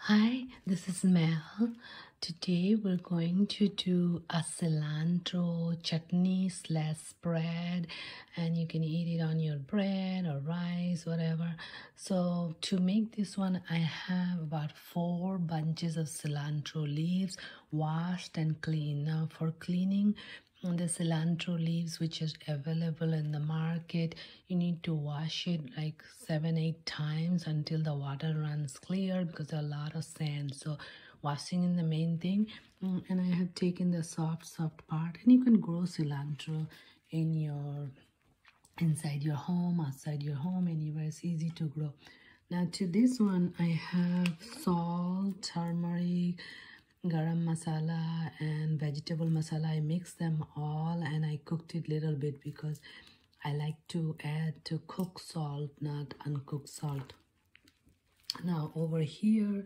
Hi, this is Mel. Today we're going to do a cilantro chutney slash spread, and you can eat it on your bread or rice, whatever. So to make this one, I have about 4 bunches of cilantro leaves washed and clean. Now for cleaning the cilantro leaves, which is available in the market, you need to wash it like 7-8 times until the water runs clear, because there are a lot of sand. So washing is the main thing. And I have taken the soft part, and you can grow cilantro in your inside your home, outside your home, anywhere. It's easy to grow. Now to this one, I have salt, turmeric, garam masala and vegetable masala. I mixed them all and I cooked it little bit because I like to add to cooked salt, not uncooked salt. Now over here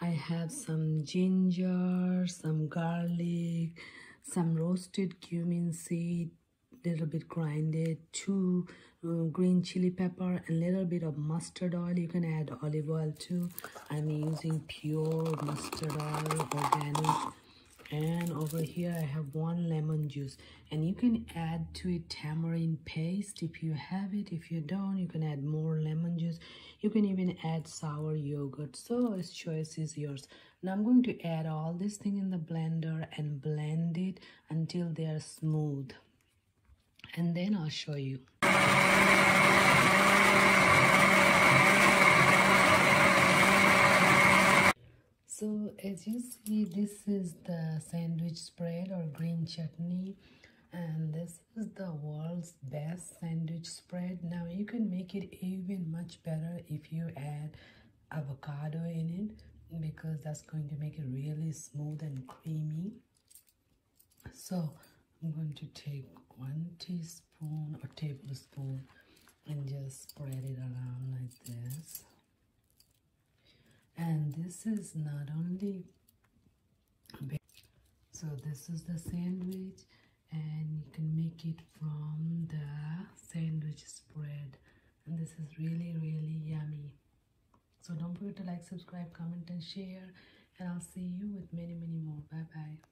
I have some ginger, some garlic, some roasted cumin seed, little bit grinded, 2 green chili pepper, and little bit of mustard oil. You can add olive oil too. I'm using pure mustard oil, organic. And over here I have 1 lemon juice, and you can add to it tamarind paste if you have it. If you don't, you can add more lemon juice. You can even add sour yogurt, so its choice is yours. Now I'm going to add all this thing in the blender and blend it until they are smooth, and then I'll show you. So as you see, this is the sandwich spread or green chutney, and this is the world's best sandwich spread. Now you can make it even much better if you add avocado in it, because that's going to make it really smooth and creamy. So I'm going to take 1 teaspoon or tablespoon and just spread it around like this. And this is not only, so this is the sandwich, and you can make it from the sandwich spread, and this is really yummy. So don't forget to like, subscribe, comment and share, and I'll see you with many more. Bye bye.